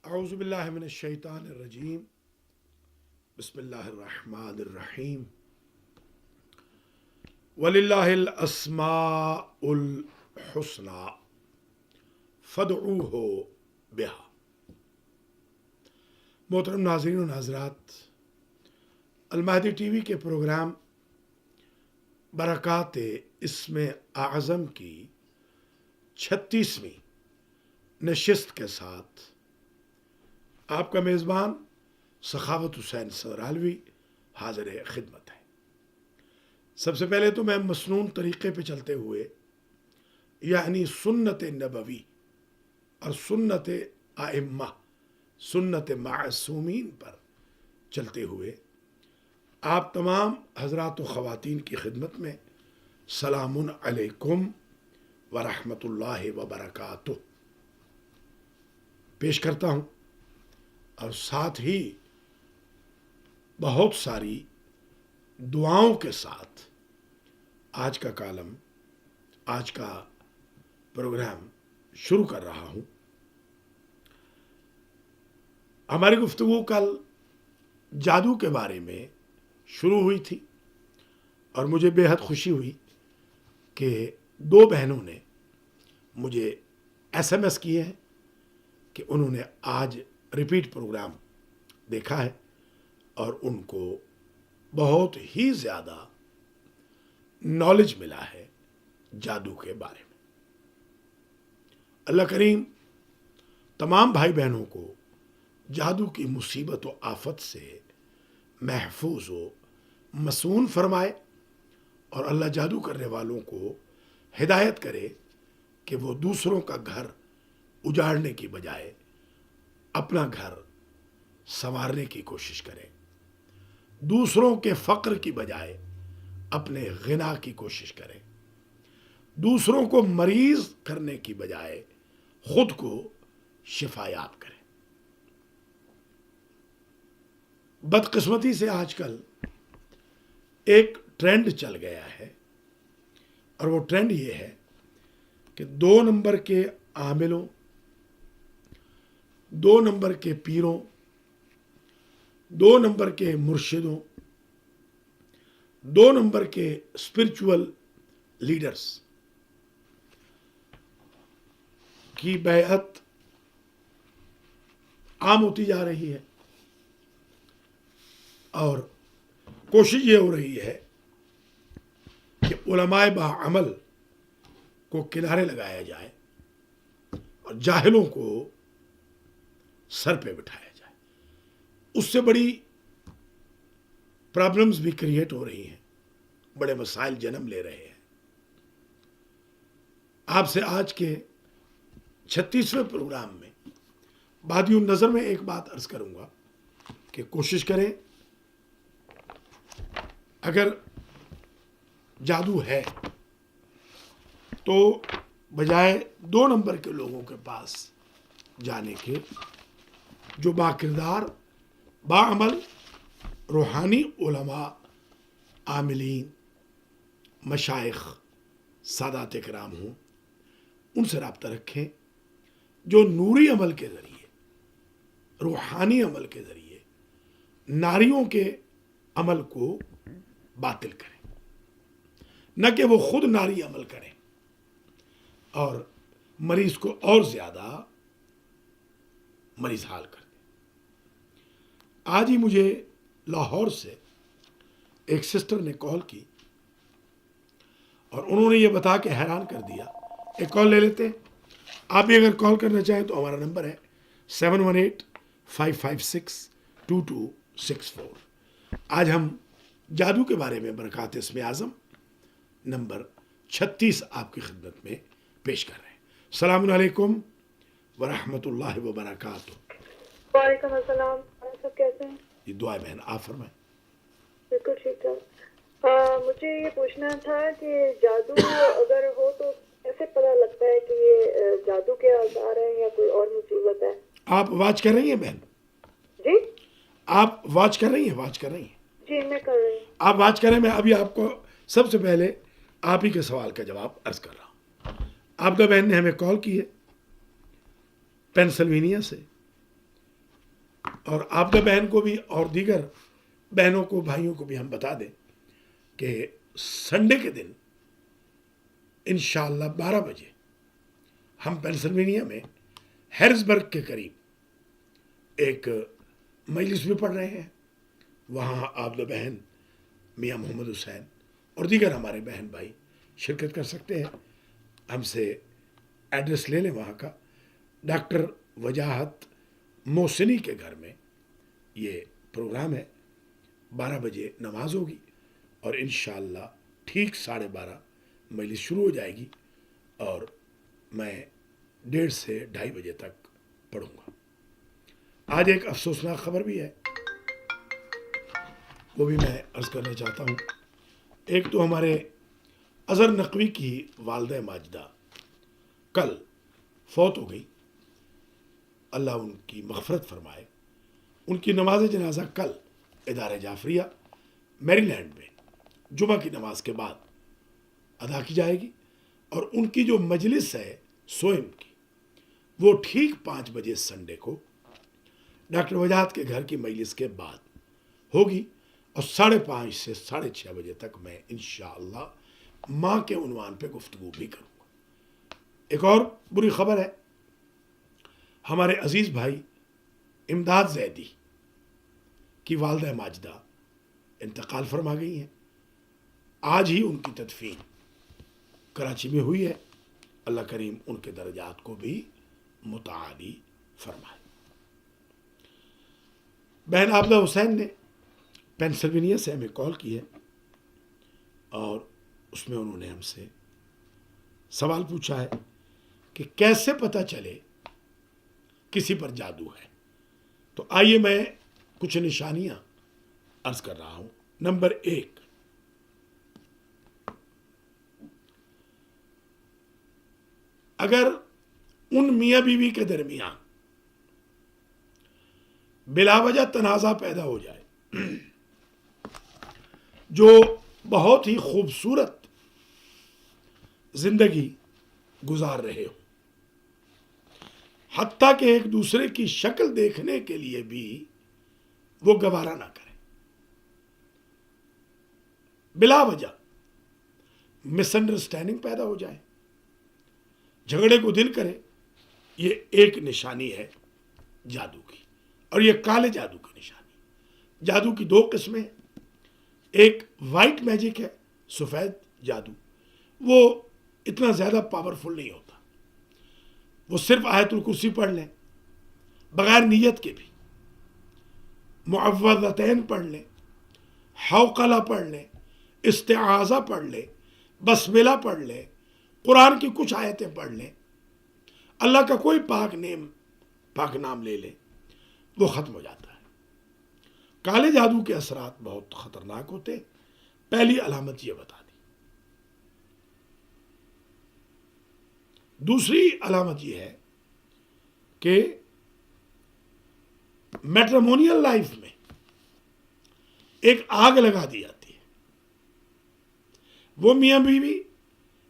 اعوذ باللہ من الشیطان الرجیم بسم اللہ الرحمن الرحیم وللہ الاسماء الحسنى فادعوہ بہا۔ محترم ناظرین و ناظرات، المہدی ٹی وی کے پروگرام برکات اسم اعظم کی 36ویں نشست کے ساتھ آپ کا میزبان سخاوت حسین سرالوی حاضر خدمت ہے۔ سب سے پہلے تو میں مسنون طریقے پہ چلتے ہوئے یعنی سنت نبوی اور سنت ائمہ، سنت معصومین پر چلتے ہوئے آپ تمام حضرات و خواتین کی خدمت میں سلام علیکم ورحمۃ اللہ وبرکاتہ پیش کرتا ہوں، اور ساتھ ہی بہت ساری دعاؤں کے ساتھ آج کا کالم، آج کا پروگرام شروع کر رہا ہوں۔ ہماری گفتگو کل جادو کے بارے میں شروع ہوئی تھی، اور مجھے بے حد خوشی ہوئی کہ 2 بہنوں نے مجھے SMS کیے ہیں کہ انہوں نے آج ریپیٹ پروگرام دیکھا ہے اور ان کو بہت ہی زیادہ نالج ملا ہے جادو کے بارے میں۔ اللہ کریم تمام بھائی بہنوں کو جادو کی مصیبت و آفت سے محفوظ و مصون فرمائے، اور اللہ جادو کرنے والوں کو ہدایت کرے کہ وہ دوسروں کا گھر اجاڑنے کی بجائے اپنا گھر سنوارنے کی کوشش کریں، دوسروں کے فقر کی بجائے اپنے غنا کی کوشش کریں، دوسروں کو مریض کرنے کی بجائے خود کو شفا یاب کریں۔ بدقسمتی سے آج کل ایک ٹرینڈ چل گیا ہے، اور وہ ٹرینڈ یہ ہے کہ 2 نمبر کے عاملوں، 2 نمبر کے پیروں، 2 نمبر کے مرشدوں، 2 نمبر کے اسپرچول لیڈرز کی بیعت عام ہوتی جا رہی ہے، اور کوشش یہ ہو رہی ہے کہ علماء باعمل کو کنارے لگایا جائے اور جاہلوں کو سر پہ بٹھایا جائے۔ اس سے بڑی پرابلمز بھی کریٹ ہو رہی ہیں، بڑے مسائل جنم لے رہے ہیں۔ آپ سے آج کے 36ویں پروگرام میں بادی النظر میں ایک بات عرض کروں گا کہ کوشش کریں، اگر جادو ہے تو بجائے 2 نمبر کے لوگوں کے پاس جانے کے، جو باکردار، باعمل، روحانی علماء، عاملین، مشائخ، سادات کرام ہوں، ان سے رابطہ رکھیں، جو نوری عمل کے ذریعے، روحانی عمل کے ذریعے ناریوں کے عمل کو باطل کریں، نہ کہ وہ خود ناری عمل کریں اور مریض کو اور زیادہ مریض حال کر دیں۔ آج ہی مجھے لاہور سے ایک سسٹر نے کال کی، اور انہوں نے یہ بتا کے حیران کر دیا۔ ایک کال لے لیتے ہیں، آپ بھی اگر کال کرنا چاہیں تو ہمارا نمبر ہے 7185562264۔ آج ہم جادو کے بارے میں برکات اسم اعظم نمبر 36 آپ کی خدمت میں پیش کر رہے ہیں۔ السلام علیکم ورحمۃ اللہ وبرکاتہ۔ وعلیکم السلام، آپ سب کیسے ہیں؟ یہ دعا بہن آپ فرمائیں۔ بالکل ٹھیک ٹھاک۔ مجھے یہ پوچھنا تھا کہ جادو اگر ہو تو کیسے پتہ لگتا ہے کہ یہ جادو کے آثار ہیں یا کوئی اور مصیبت ہے؟ آپ واچ کر رہی ہیں بہن؟ جی آپ واچ کر رہی ہیں؟ واچ کر رہی ہیں؟ جی میں کر رہی ہوں۔ آپ واچ کریں، میں ابھی آپ کو سب سے پہلے آپ ہی کے سوال کا جواب عرض کر رہا ہوں۔ آپ کا بہن نے ہمیں کال کی ہے پینسلوینیا سے، اور عابدہ بہن کو بھی اور دیگر بہنوں کو بھائیوں کو بھی ہم بتا دیں کہ سنڈے کے دن انشاءاللہ 12 بجے ہم پینسلوینیا میں ہیرزبرگ کے قریب ایک مجلس بھی پڑھ رہے ہیں. وہاں عابدہ بہن میاں محمد حسین اور دیگر ہمارے بہن بھائی شرکت کر سکتے ہیں. ہم سے ایڈریس لے لیں وہاں کا. ڈاکٹر وجاہت محسنی کے گھر میں یہ پروگرام ہے. 12 بجے نماز ہوگی اور انشاءاللہ ٹھیک 12:30 مجلس شروع ہو جائے گی اور میں 1:30 سے 2:30 بجے تک پڑھوں گا. آج ایک افسوسناک خبر بھی ہے، وہ بھی میں عرض کرنا چاہتا ہوں. ایک تو ہمارے اظہر نقوی کی والدہ ماجدہ کل فوت ہو گئی، اللہ ان کی مغفرت فرمائے. ان کی نماز جنازہ کل ادارہ جعفریہ میری لینڈ میں جمعہ کی نماز کے بعد ادا کی جائے گی اور ان کی جو مجلس ہے سوئم کی وہ ٹھیک 5 بجے سنڈے کو ڈاکٹر وجاہت کے گھر کی مجلس کے بعد ہوگی اور 5:30 سے 6:30 بجے تک میں انشاءاللہ ماں کے عنوان پہ گفتگو بھی کروں گا. ایک اور بری خبر ہے، ہمارے عزیز بھائی امداد زیدی کی والدہ ماجدہ انتقال فرما گئی ہیں. آج ہی ان کی تدفین کراچی میں ہوئی ہے. اللہ کریم ان کے درجات کو بھی متعالی فرمائے. بہن عابدہ حسین نے پینسلوینیا سے ہمیں کال کی ہے اور اس میں انہوں نے ہم سے سوال پوچھا ہے کہ کیسے پتہ چلے کسی پر جادو ہے. تو آئیے میں کچھ نشانیاں عرض کر رہا ہوں. نمبر 1، اگر ان میاں بیوی کے درمیان بلا وجہ تنازع پیدا ہو جائے جو بہت ہی خوبصورت زندگی گزار رہے ہو، حتیٰ کہ ایک دوسرے کی شکل دیکھنے کے لیے بھی وہ گوارا نہ کریں، بلا وجہ مس انڈرسٹینڈنگ پیدا ہو جائے، جھگڑے کو دل کرے، یہ ایک نشانی ہے جادو کی. اور یہ کالے جادو کی نشانی. جادو کی 2 قسمیں ہیں. ایک وائٹ میجک ہے، سفید جادو. وہ اتنا زیادہ پاورفل نہیں ہوتا، وہ صرف آیت الکرسی پڑھ لیں بغیر نیت کے بھی، معوذتین پڑھ لیں، حوقلہ پڑھ لیں، استعاذہ پڑھ لیں، بسملہ پڑھ لیں، قرآن کی کچھ آیتیں پڑھ لیں، اللہ کا کوئی پاک نام لے لیں، وہ ختم ہو جاتا ہے. کالے جادو کے اثرات بہت خطرناک ہوتے ہیں. پہلی علامت یہ بتا دی. دوسری علامت یہ ہے کہ میٹرمونیل لائف میں ایک آگ لگا دی جاتی ہے. وہ میاں بیوی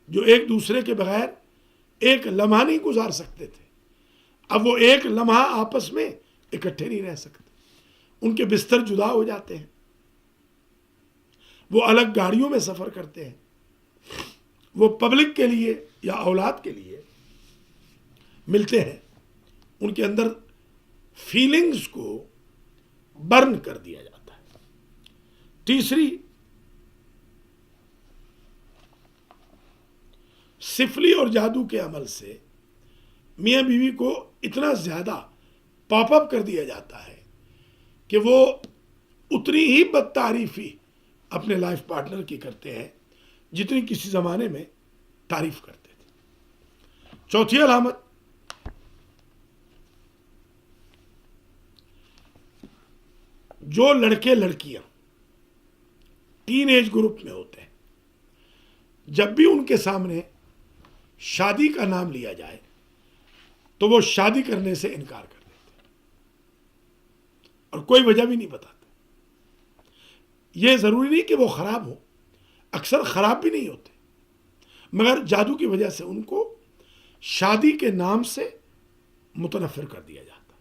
جو ایک دوسرے کے بغیر ایک لمحہ نہیں گزار سکتے تھے، اب وہ ایک لمحہ آپس میں اکٹھے نہیں رہ سکتے. ان کے بستر جدا ہو جاتے ہیں، وہ الگ گاڑیوں میں سفر کرتے ہیں، وہ پبلک کے لیے یا اولاد کے لیے ملتے ہیں. ان کے اندر فیلنگز کو برن کر دیا جاتا ہے. تیسری، سفلی اور جادو کے عمل سے میاں بیوی کو اتنا زیادہ پاپ اپ کر دیا جاتا ہے کہ وہ اتنی ہی بد تعریفی اپنے لائف پارٹنر کی کرتے ہیں جتنی کسی زمانے میں تعریف کرتے تھے. چوتھی علامت، جو لڑکے لڑکیاں ٹین ایج گروپ میں ہوتے ہیں، جب بھی ان کے سامنے شادی کا نام لیا جائے تو وہ شادی کرنے سے انکار کر دیتے ہیں اور کوئی وجہ بھی نہیں بتاتے. یہ ضروری نہیں کہ وہ خراب ہو، اکثر خراب بھی نہیں ہوتے، مگر جادو کی وجہ سے ان کو شادی کے نام سے متنفر کر دیا جاتا ہے.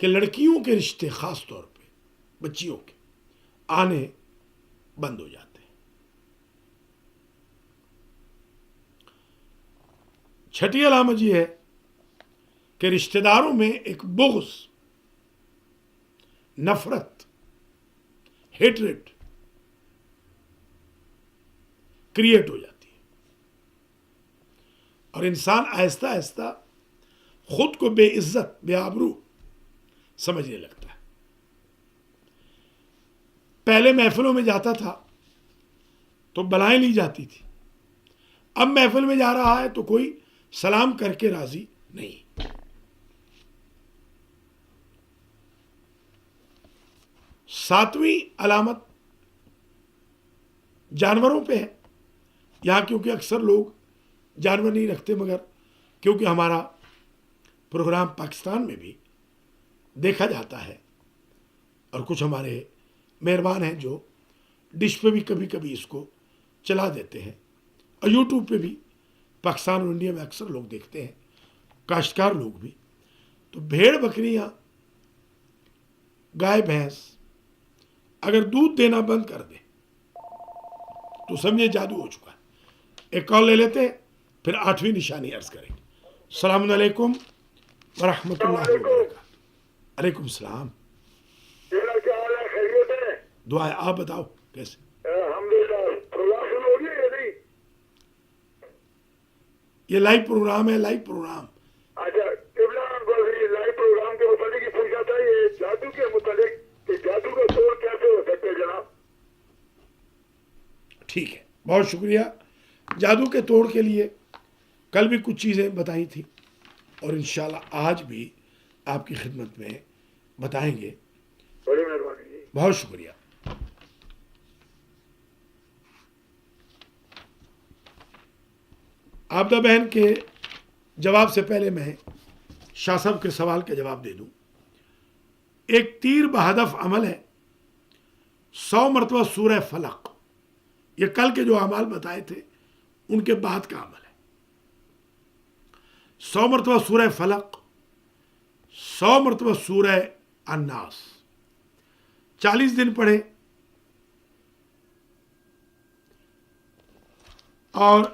کہ لڑکیوں کے رشتے خاص طور پہ بچیوں کے آنے بند ہو جاتے ہیں۔ 6ٹھی علامت یہ ہے کہ رشتہ داروں میں ایک بغض، نفرت، ہیٹریٹ کریٹ ہو جاتی ہے اور انسان آہستہ آہستہ خود کو بے عزت، بے آبرو سمجھنے لگتا ہے۔ پہلے محفلوں میں جاتا تھا تو بلائیں لی جاتی تھی، اب محفل میں جا رہا ہے تو کوئی سلام کر کے راضی نہیں۔ 7ویں علامت جانوروں پہ ہے۔ یہاں کیونکہ اکثر لوگ جانور نہیں رکھتے، مگر کیونکہ ہمارا پروگرام پاکستان میں بھی دیکھا جاتا ہے اور کچھ ہمارے مہربان ہیں جو ڈش پہ بھی کبھی کبھی اس کو چلا دیتے ہیں، اور یوٹیوب پہ بھی پاکستان اور انڈیا میں اکثر لوگ دیکھتے ہیں، کاشتکار لوگ بھی۔ تو بھیڑ بکریاں، گائے بھینس اگر دودھ دینا بند کر دے تو سمجھے جادو ہو چکا ہے۔ ایک کال لے لیتے ہیں، پھر 8ویں نشانی عرض کریں گے۔ السلام علیکم ورحمۃ اللہ وبرکاتہ۔ علیکم السلام، کیا حال ہے؟ خیریت ہے؟ دعا ہے، آپ بتاؤ کیسے؟ الحمدللہ۔ پروگرام شروع ہو گیا یا نہیں؟ یہ لائیو پروگرام ہے، لائیو پروگرام۔ اچھا قبلہ، بس یہ لائیو پروگرام کے متعلق ہی پوچھا تھا، یہ جادو کے متعلق کہ جادو کا توڑ کیسے ہو سکتا ہے جناب؟ ٹھیک ہے، بہت شکریہ۔ جادو کے توڑ کے لیے کل بھی کچھ چیزیں بتائی تھی اور انشاءاللہ آج بھی آپ کی خدمت میں بتائیں گے۔ بڑی مہربانی جی۔ بہت شکریہ۔ آبدہ بہن کے جواب سے پہلے میں شاہ صاحب کے سوال کا جواب دے دوں۔ ایک تیر بہدف عمل ہے، 100 مرتبہ سورہ فلق، یہ کل کے جو اعمال بتائے تھے ان کے بعد کا عمل ہے۔ 100 مرتبہ سورہ فلق، 100 مرتبہ سورہ الناس، 40 دن پڑھے، اور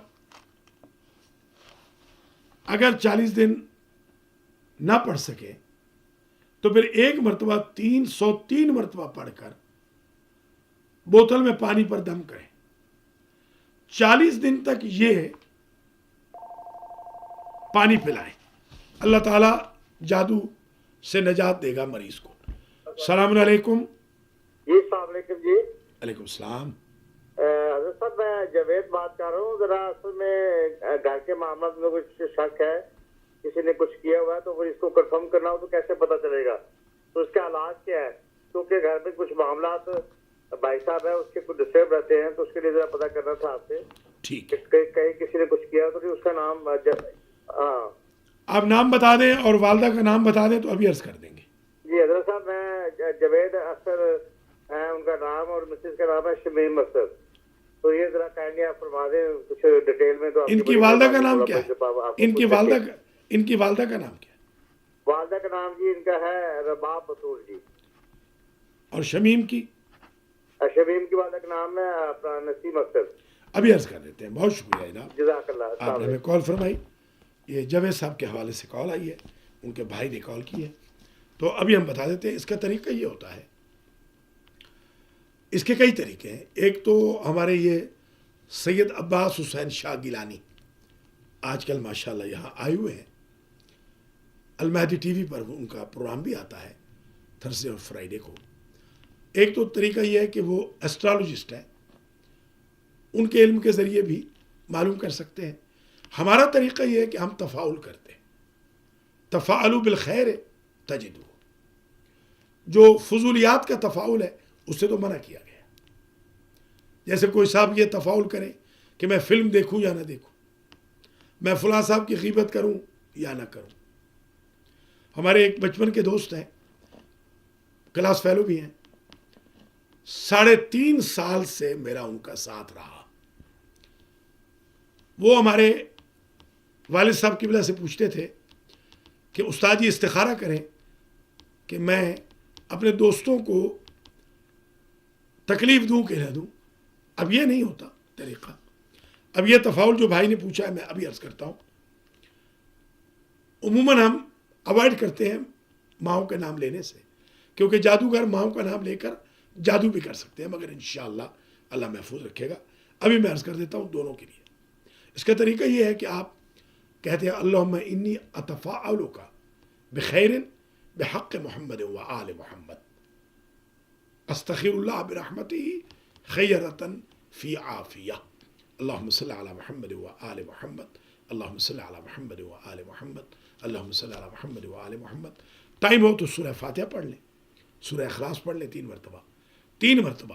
اگر 40 دن نہ پڑھ سکے تو پھر ایک مرتبہ 303 مرتبہ پڑھ کر بوتل میں پانی پر دم کریں۔ 40 دن تک یہ پانی پلائیں، اللہ تعالیٰ جادو سے نجات دے گا مریض کو۔ السلام علیکم۔ جی السلام علیکم جی۔ علیکم السلام۔ حضرت صاحب میں جاوید بات کر رہا ہوں۔ ذرا اصل میں گھر کے معاملات میں کچھ شک ہے، کسی نے کچھ کیا ہوا ہے تو پھر اس کو کنفرم کرنا ہو تو کیسے پتہ چلے گا؟ تو اس کا علاج کیا ہے؟ کیونکہ گھر میں کچھ معاملات بھائی صاحب ہے اس کے کچھ ڈسٹرب رہتے ہیں، تو اس کے لیے ذرا پتہ کرنا تھا آپ سے۔ ٹھیک ہے، کہیں کسی نے کچھ کیا تو اس کا نام ہاں آپ نام بتا دیں اور والدہ کا نام بتا دیں تو ابھی عرض کر دیں گے۔ جی حضرت صاحب میں جاوید اختر ہے ان کا نام، اور مسز کا نام ہے شمیم اختر۔ تو یہ ذرا کائنڈلی آپ فرما دیں کچھ ڈیٹیل میں۔ تو ان کی والدہ کا نام کیا ہے؟ ان کی والدہ کا نام کیا ہے؟ والدہ کا نام جی ان کا ہے رباب بطول جی۔ اور شمیم کی؟ شمیم کی والدہ کا نام ہے اپنا نسیم اختر۔ ابھی عرض کر دیتے ہیں۔ بہت شکریہ جناب، جزاک اللہ۔ آپ نے ہمیں کال فرمائی۔ یہ جاوید صاحب کے حوالے سے کال آئی ہے، ان کے بھائی نے کال کی ہے، تو ابھی ہم بتا دیتے ہیں۔ اس کا طریقہ یہ ہوتا ہے، اس کے کئی طریقے ہیں۔ ایک تو ہمارے یہ سید عباس حسین شاہ گیلانی آج کل ماشاءاللہ یہاں آئے ہوئے ہیں، المہدی ٹی وی پر ان کا پروگرام بھی آتا ہے تھرسڈے اور فرائیڈے کو۔ ایک تو طریقہ یہ ہے کہ وہ ایسٹرالوجسٹ ہیں، ان کے علم کے ذریعے بھی معلوم کر سکتے ہیں۔ ہمارا طریقہ یہ ہے کہ ہم تفاعل کرتے ہیں، تفاعلوا بالخیر تجدوہ۔ جو فضولیات کا تفاعل ہے اس سے تو منع کیا گیا۔ جیسے کوئی صاحب یہ تفاعل کرے کہ میں فلم دیکھوں یا نہ دیکھوں، میں فلاں صاحب کی غیبت کروں یا نہ کروں۔ ہمارے ایک بچپن کے دوست ہیں، کلاس فیلو بھی ہیں، 3.5 سال سے میرا ان کا ساتھ رہا۔ وہ ہمارے والد صاحب کی وجہ سے پوچھتے تھے کہ استاد یہ استخارہ کریں کہ میں اپنے دوستوں کو تکلیف دوں کہ نہ دوں. اب یہ نہیں ہوتا طریقہ. اب یہ تفاول جو بھائی نے پوچھا ہے میں ابھی عرض کرتا ہوں. عموماً ہم اوائڈ کرتے ہیں ماؤں کے نام لینے سے، کیونکہ جادوگر ماؤں کا نام لے کر جادو بھی کر سکتے ہیں، مگر انشاءاللہ اللہ محفوظ رکھے گا. ابھی میں عرض کر دیتا ہوں دونوں کے لیے. اس کا طریقہ یہ ہے کہ آپ کہتے ہیں اللہم انی اتفاعلک بخیر بحق محمد و آل محمد استغفر اللہ برحمتہ خیرۃ فی عافیہ اللہم صلی علی محمد و آل محمد اللہم صلی علی محمد و آل محمد اللہم صلی علی محمد و آل محمد. ٹائم ہو تو سورہ فاتحہ پڑھ لیں، سورہ اخلاص پڑھ لیں 3 مرتبہ، 3 مرتبہ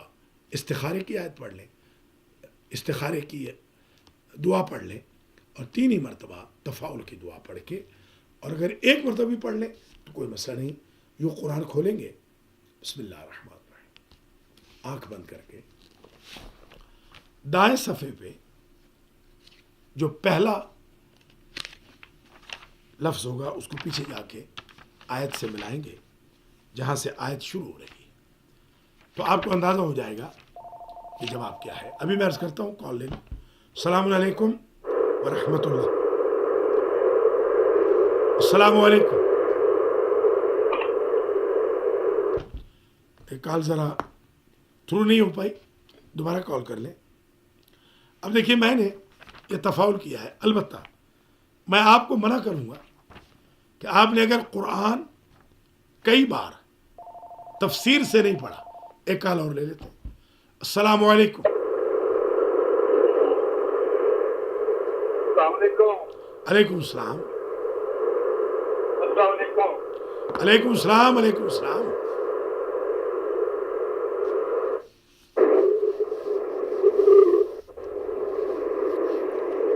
استخارے کی آیت پڑھ لیں، استخارے کی دعا پڑھ لیں، اور 3 ہی مرتبہ تفاعل کی دعا پڑھ کے، اور اگر 1 مرتبہ بھی پڑھ لیں تو کوئی مسئلہ نہیں. یوں قرآن کھولیں گے بسم اللہ الرحمن الرحیم، آنکھ بند کر کے دائیں صفحے پہ جو پہلا لفظ ہوگا اس کو پیچھے جا کے آیت سے ملائیں گے جہاں سے آیت شروع ہو رہی ہے، تو آپ کو اندازہ ہو جائے گا کہ جواب کیا ہے. ابھی میں عرض کرتا ہوں کال لیں. السلام علیکم ورحمۃ اللہ. السلام علیکم. ایک کال ذرا تھرو نہیں ہو پائی، دوبارہ کال کر لیں. اب دیکھیے میں نے یہ تفاعل کیا ہے، البتہ میں آپ کو منع کروں گا کہ آپ نے اگر قرآن کئی بار تفسیر سے نہیں پڑھا. ایک کال اور لے لیتے ہیں. السلام علیکم. السلام علیکم. علیکم السلام. السلام علیکم. علیکم السلام. علیکم السلام.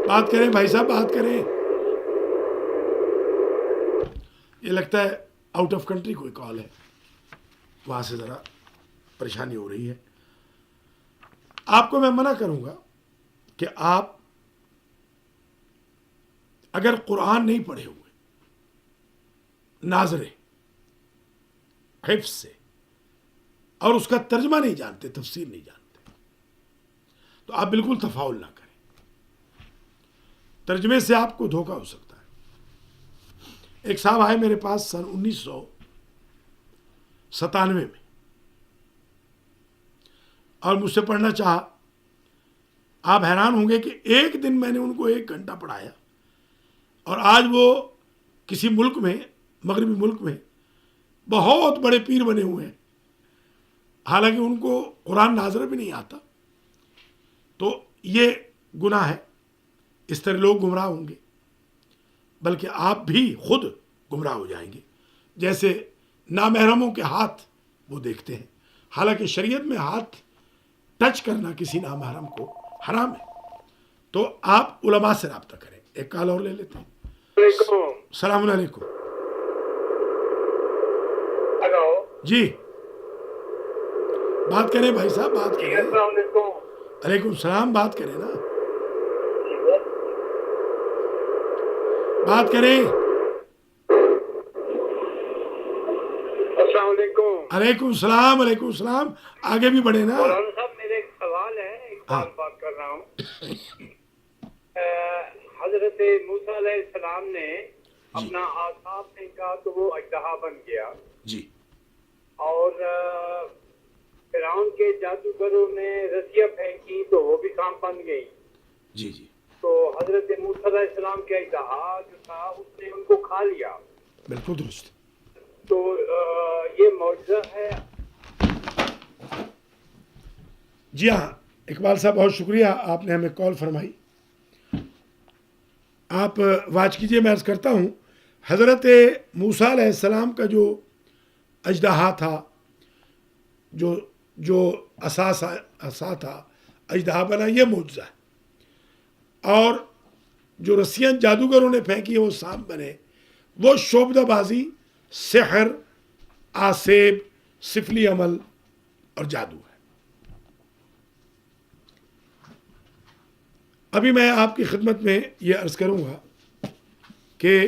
بات کریں بھائی صاحب، بات کریں. یہ لگتا ہے آؤٹ آف کنٹری کوئی کال ہے، وہاں سے ذرا پریشانی ہو رہی ہے. آپ کو میں منع کروں گا کہ آپ اگر قرآن نہیں پڑھے ہوئے ناظرے حفظ سے اور اس کا ترجمہ نہیں جانتے، تفسیر نہیں جانتے، تو آپ بالکل تفاعل نہ کریں. ترجمے سے آپ کو دھوکہ ہو سکتا ہے. ایک صاحب آئے میرے پاس سن 1997 میں اور مجھ سے پڑھنا چاہا. آپ حیران ہوں گے کہ ایک دن میں نے ان کو 1 گھنٹہ پڑھایا، اور آج وہ کسی ملک میں، مغربی ملک میں بہت بڑے پیر بنے ہوئے ہیں، حالانکہ ان کو قرآن ناظر بھی نہیں آتا. تو یہ گناہ ہے. اس طرح لوگ گمراہ ہوں گے، بلکہ آپ بھی خود گمراہ ہو جائیں گے. جیسے نامحرموں کے ہاتھ وہ دیکھتے ہیں، حالانکہ شریعت میں ہاتھ ٹچ کرنا کسی نامحرم کو حرام ہے. تو آپ علماء سے رابطہ کریں. ایک کال اور لے لیتے ہیں. السلام علیکم. ہلو جی بات کریں بھائی صاحب، بات کریں. السلام علیکم. علیکم السلام. بات کریں نا، بات کریں. السلام علیکم. علیکم السلام. علیکم السلام. آگے بھی بڑھے نا. مولانا صاحب میرے ایک سوال ہے، اقبال بات کر رہا ہوں. حضرت موسیٰ علیہ السلام نے اپنا آساب پھینکا تو وہ اژدہا بن گیا، جی. اور فرعون کے جادوگروں نے رسیاں پھینکی تو وہ بھی سانپ بن گئی. جی جی تو حضرت موسیٰ علیہ السلام کا اژدہا جو تھا اس نے ان کو کھا لیا. بالکل درست. تو یہ معجزہ ہے. جی ہاں اقبال صاحب بہت شکریہ، آپ نے ہمیں کال فرمائی. آپ واچ کیجئے، میں عرض کرتا ہوں حضرت موسیٰ علیہ السلام کا جو اژدہا تھا، جو عصا تھا، اژدہا بنا، یہ معجزہ ہے. اور جو رسیاں جادوگروں نے پھینکی وہ سانپ بنے، وہ شعبدہ بازی، سحر، آسیب، سفلی عمل اور جادو ہے. ابھی میں آپ کی خدمت میں یہ عرض کروں گا کہ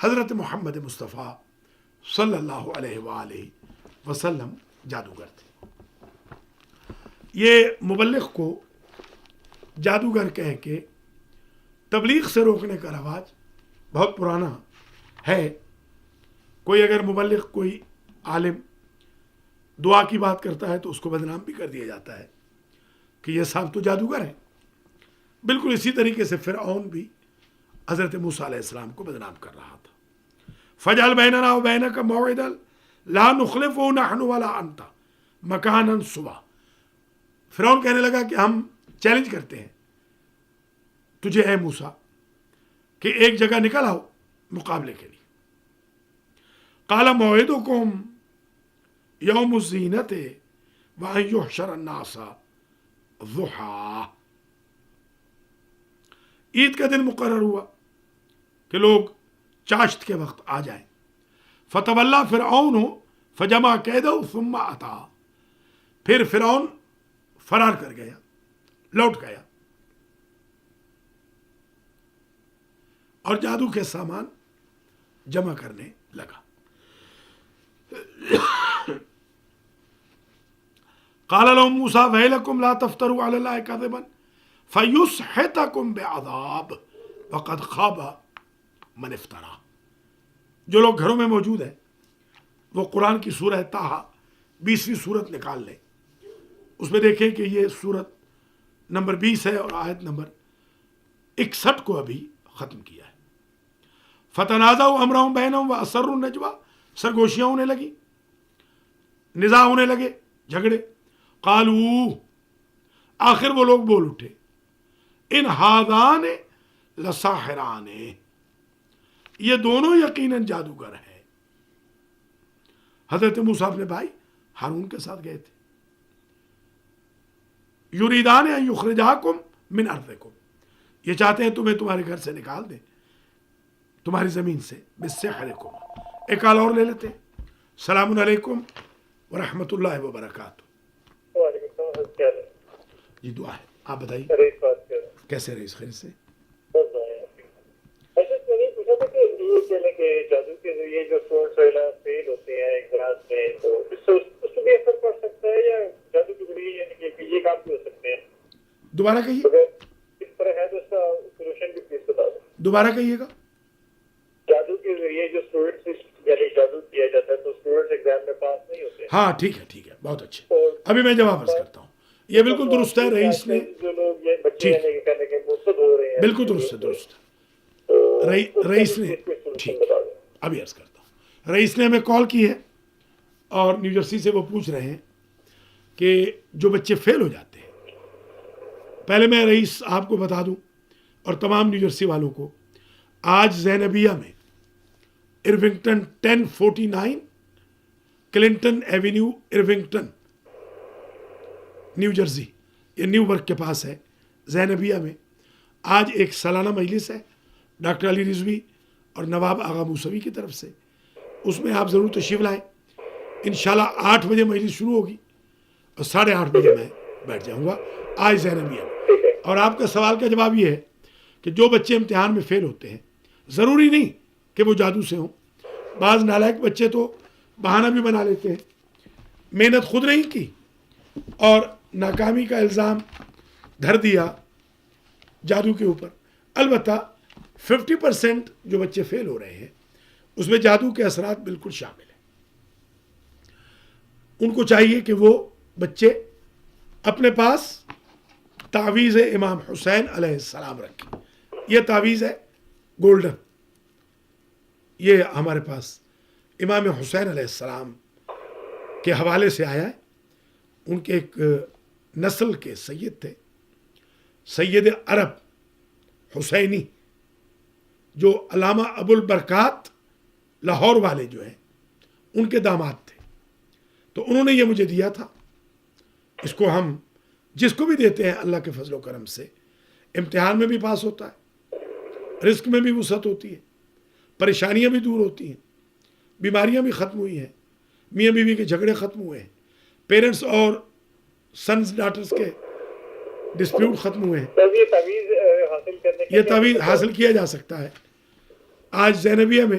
حضرت محمد مصطفیٰ صلی اللہ علیہ وآلہ وسلم جادوگر تھے۔ یہ مبلغ کو جادوگر کہہ کے تبلیغ سے روکنے کا رواج بہت پرانا ہے۔ کوئی اگر مبلغ کوئی عالم دعا کی بات کرتا ہے تو اس کو بدنام بھی کر دیا جاتا ہے کہ یہ صاحب تو جادوگر ہے۔ بالکل اسی طریقے سے فرعون بھی حضرت موسیٰ علیہ السلام کو بدنام کر رہا تھا۔ فَجْعَلْ بَيْنَنَا وَبَيْنَكَ مَوْعِدًا لَا نُخْلِفُهُ نَحْنُ وَلَا أَنْتَ مَكَانًا سُوًى۔ فرعون کہنے لگا کہ ہم چیلنج کرتے ہیں تجھے اے موسیٰ کہ ایک جگہ نکل آؤ مقابلے کے لیے۔ قَالَ مَوْعِدُكُمْ يَوْمُ الزِّينَةِ وَأَنْ يُحْشَرَ النَّاسَ ضُحًى۔ عید کا دن مقرر ہوا کہ لوگ چاشت کے وقت آ جائیں۔ فَتَوَلَّى فِرْعَوْنُ فَجَمَعَ كَيْدَهُ ثُمَّ أَتَىٰ۔ پھر فرعون فرار کر گیا، لوٹ گیا اور جادو کے سامان جمع کرنے لگا۔ قال لهم موسى ويلكم لا تفتروا على الله كذبا فيسحتكم بعذاب وقد خاب من افترى۔ جو لوگ گھروں میں موجود ہیں وہ قرآن کی سورہ طٰہٰ 20ویں سورت نکال لیں، اس میں دیکھیں کہ یہ سورت نمبر 20 ہے اور آیت نمبر 61 کو ابھی ختم کیا ہے۔ فَتَنَازَعُوا أَمْرَهُمْ بَيْنَهُمْ وَأَسَرُّوا النَّجْوَىٰ، سرگوشیاں ہونے لگی، نزاع ہونے لگے، جھگڑے۔ قالوا، آخر وہ لوگ بول اٹھے، ان ہادان لساحران، یہ دونوں یقیناً جادوگر ہیں۔ حضرت موسیٰ اپنے بھائی ہارون کے ساتھ گئے تھے۔ یریدان ان یخرجاکم من ارضکم، یہ چاہتے ہیں تمہیں تمہارے گھر سے نکال دیں، تمہاری زمین سے، بسحرکم۔ ایک کال اور لے لیتے ہیں۔ السلام علیکم ورحمۃ اللہ وبرکاتہ۔ وعلیکم السلام، کیا حال ہے؟ جی دعا ہے، آپ بتائیے رئیس بات کر رہا ہوں۔ کیسے رئیس؟ خیر سے؟ بس دعائیں آپ کی۔ اچھا، میں نے پوچھا تھا کہ یہ کہنے کہ جادو کے ذریعے جو اسٹوڈنٹس وغیرہ فیل ہوتے ہیں کلاس میں، تو اس پہ بھی اثر پڑ سکتا ہے یا جادو کے ذریعے یعنی کہ یہ کام بھی ہو سکتے ہیں؟ دوبارہ کہیے، اگر اس طرح ہے تو اس کا سولوشن بھی پلیز بتا دیں۔ دوبارہ کہیے گا۔ جادو کے ذریعے جو اسٹوڈنٹس یعنی جادو کیا جاتا ہے تو اسٹوڈنٹس ایگزام میں پاس نہیں ہوتے۔ ہاں ٹھیک ہے ٹھیک ہے، بہت اچھے۔ ابھی میں جواب عرض کرتا ہوں، یہ بالکل درست ہے رئیس نے، جو لوگ یہ بچے ہیں کہ کہنے کے مرتد ہو رہے ہیں، بالکل درست ہے، درست ہے۔ رئیس نے، ٹھیک، ابھی عرض کرتا ہوں، رئیس نے ہمیں کال کی ہے اور نیو جرسی سے وہ پوچھ رہے ہیں کہ جو بچے فیل ہو جاتے ہیں، پہلے میں رئیس آپ کو بتا دوں اور تمام نیو جرسی والوں کو، آج زینبیہ میں ارونگٹن 1049 کلنٹن ایونیو ارونگٹن نیو جرسی، یہ نیو ورک کے پاس ہے، زینبیہ میں آج ایک سالانہ مجلس ہے ڈاکٹر علی رضوی اور نواب آغا موسوی کی طرف سے، اس میں آپ ضرور تشریف لائیں۔ انشاءاللہ 8 بجے مجلس شروع ہوگی اور 8:30 بجے میں بیٹھ جاؤں گا آج زینبیہ میں۔ اور آپ کا سوال کا جواب یہ ہے کہ جو بچے امتحان میں فیل ہوتے ہیں، ضروری نہیں کہ وہ جادو سے ہوں، بعض نالائق بچے تو بہانہ بھی بنا لیتے ہیں، محنت خود نہیں کی اور ناکامی کا الزام دھر دیا جادو کے اوپر۔ البتہ 50% جو بچے فیل ہو رہے ہیں اس میں جادو کے اثرات بالکل شامل ہیں۔ ان کو چاہیے کہ وہ بچے اپنے پاس تعویذ امام حسین علیہ السلام رکھیں۔ یہ تعویذ ہے گولڈن، یہ ہمارے پاس امام حسین علیہ السلام کے حوالے سے آیا ہے۔ ان کے ایک نسل کے سید تھے، سید عرب حسینی، جو علامہ ابو البرکات لاہور والے جو ہیں ان کے داماد تھے، تو انہوں نے یہ مجھے دیا تھا۔ اس کو ہم جس کو بھی دیتے ہیں اللہ کے فضل و کرم سے امتحان میں بھی پاس ہوتا ہے، رزق میں بھی وسعت ہوتی ہے، پریشانیاں بھی دور ہوتی ہیں، بیماریاں بھی ختم ہوئی ہیں، میاں بیوی کے جھگڑے ختم ہوئے ہیں، پیرنٹس اور سنز ڈاٹرز کے ڈسپیوٹ ختم ہوئے ہیں۔ یہ تعویذ حاصل کرنے یہ تعویذ حاصل کیا جا سکتا ہے۔ آج زینبیہ میں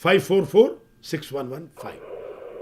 5446115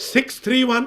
631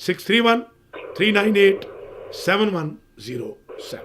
631-398-7107।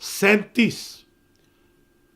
37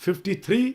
53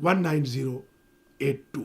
19082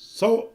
100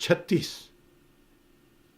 36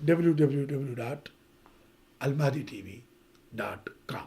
www.almahditv.com।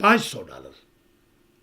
$500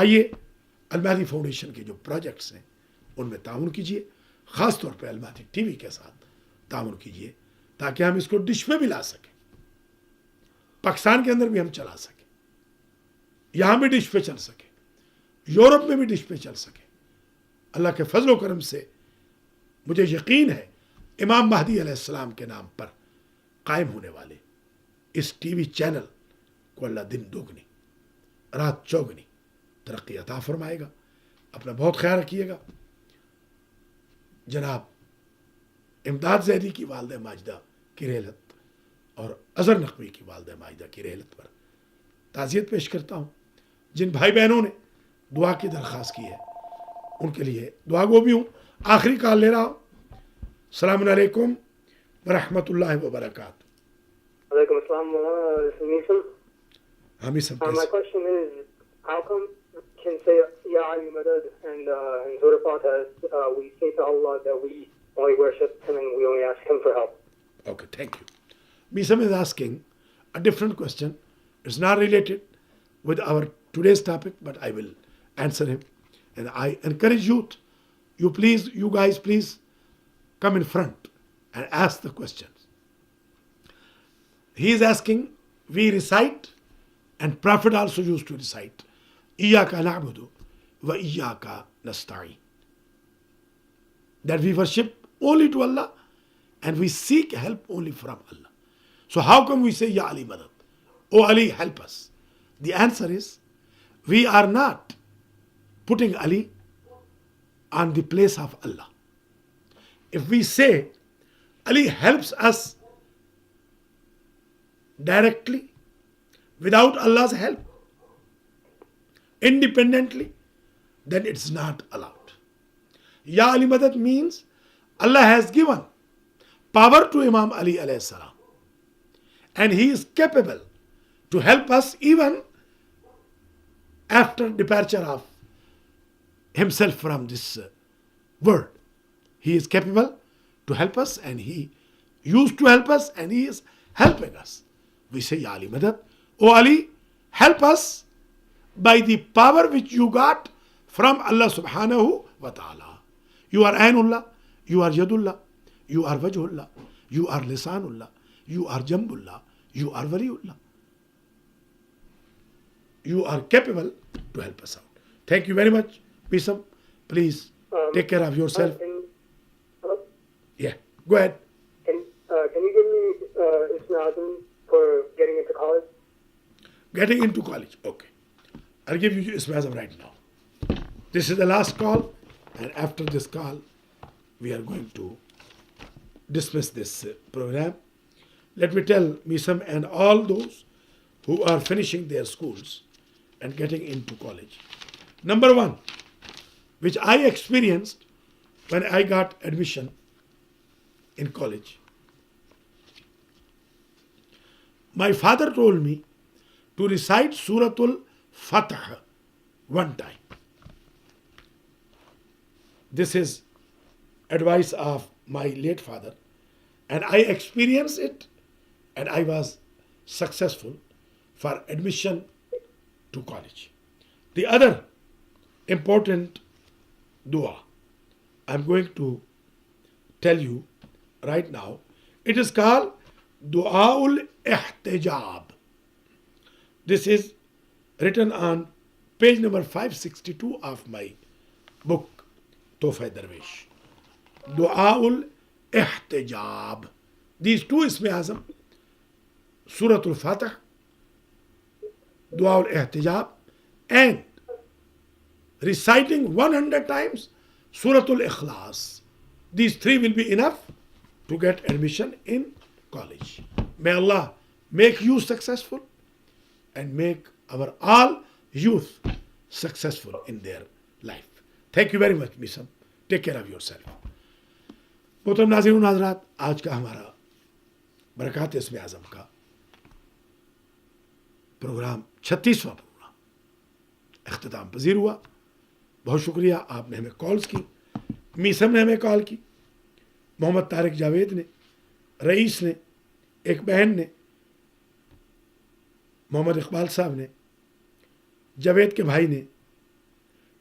آئیے المہدی فاؤنڈیشن کے جو پروجیکٹس ہیں ان میں تعاون کیجیے، خاص طور پہ المہدی ٹی وی کے ساتھ تعاون کیجیے تاکہ ہم اس کو ڈش پہ بھی لا سکیں، پاکستان کے اندر بھی ہم چلا سکیں، یہاں بھی ڈش پہ چل سکے، یورپ میں بھی ڈش پہ چل سکے۔ اللہ کے فضل و کرم سے مجھے یقین ہے امام مہدی علیہ السلام کے نام پر قائم ہونے والے اس ٹی وی چینل کو اللہ دن دوگنی رات چوگنی ترقی عطا فرمائے گا۔ اپنا بہت خیال رکھیے گا۔ جناب امداد زیدی کی والدہ ماجدہ کی رحلت اور اظہر نقوی کی والدہ ماجدہ کی رحلت پر تعزیت پیش کرتا ہوں۔ جن بھائی بہنوں نے دعا کی درخواست کی ہے ان کے لیے دعا گو بھی ہوں۔ آخری کال لے رہا ہوں۔ السلام علیکم ورحمۃ اللہ وبرکاتہ۔ Alaikum assalam. This is Nisam. ہم اس My question is, how come we can say Ya Ali Madad and in Surah Fatiha we say to Allah that we only worship Him and we only ask Him for help? Okay, thank you. Misam is asking a different question. It's not related with our today's topic, but I will answer him. And I encourage youth, you guys please come in front and ask the questions. He is asking, we recite, and Prophet also used to recite, Iyaka na'budu wa iyaka nasta'in. That we worship only to Allah and we seek help only from Allah. So how come we say, Ya Ali Madad? Oh Ali, help us. The answer is, we are not putting Ali on the place of Allah. If we say, Ali helps us directly, without Allah's help, independently, then it's not allowed. Ya Ali Madad means Allah has given power to Imam Ali alayhi salam, and he is capable to help us even after departure of himself from this world. He is capable to help us, and he used to help us, and he is helping us. We say, Ya Ali Madad, O Ali, help us by the power which you got from Allah subhanahu wa ta'ala. You are Ainullah, you are Yadullah, you are Wajhullah, you are Lisanullah, you are Jambullah, you are Waliullah. You are capable to help us out. Thank you very much, Bisam. Please take care of yourself. Hello? Yeah, go ahead. Can you give me Isnadun for getting into college? Getting into college. Okay. I'll give you Ismazam right now. This is the last call, and after this call, we are going to dismiss this program. Let me tell Misam and all those who are finishing their schools and getting into college. Number one, which I experienced when I got admission in college. My father told me to recite Suratul Fatah one time. This is advice of my late father, and I experienced it, and I was successful for admission to college. The other important dua I'm going to tell you right now. It is called Du'aul Ihtijab. This is written on page number 562 of my book, Tohfa Darwish. Du'aul Ihtijab. These two Isme Azam, Suratul Fatah, Du'aul Ihtijab, and reciting 100 times Suratul Ikhlas. These three will be enough to get admission in college. May Allah make you successful and make our all youth successful in their life. Thank you very much, Misam. Take care of yourself. محترم ناظرین و ناظرات، آج کا ہمارا برکات اسم اعظم کا programme 36واں programme اختتام پذیر ہوا۔ بہت شکریہ، آپ نے ہمیں کالز کی، میسم نے ہمیں کال کی، محمد طارق جاوید نے، رئیس نے، ایک بہن نے، محمد اقبال صاحب نے، جاوید کے بھائی نے،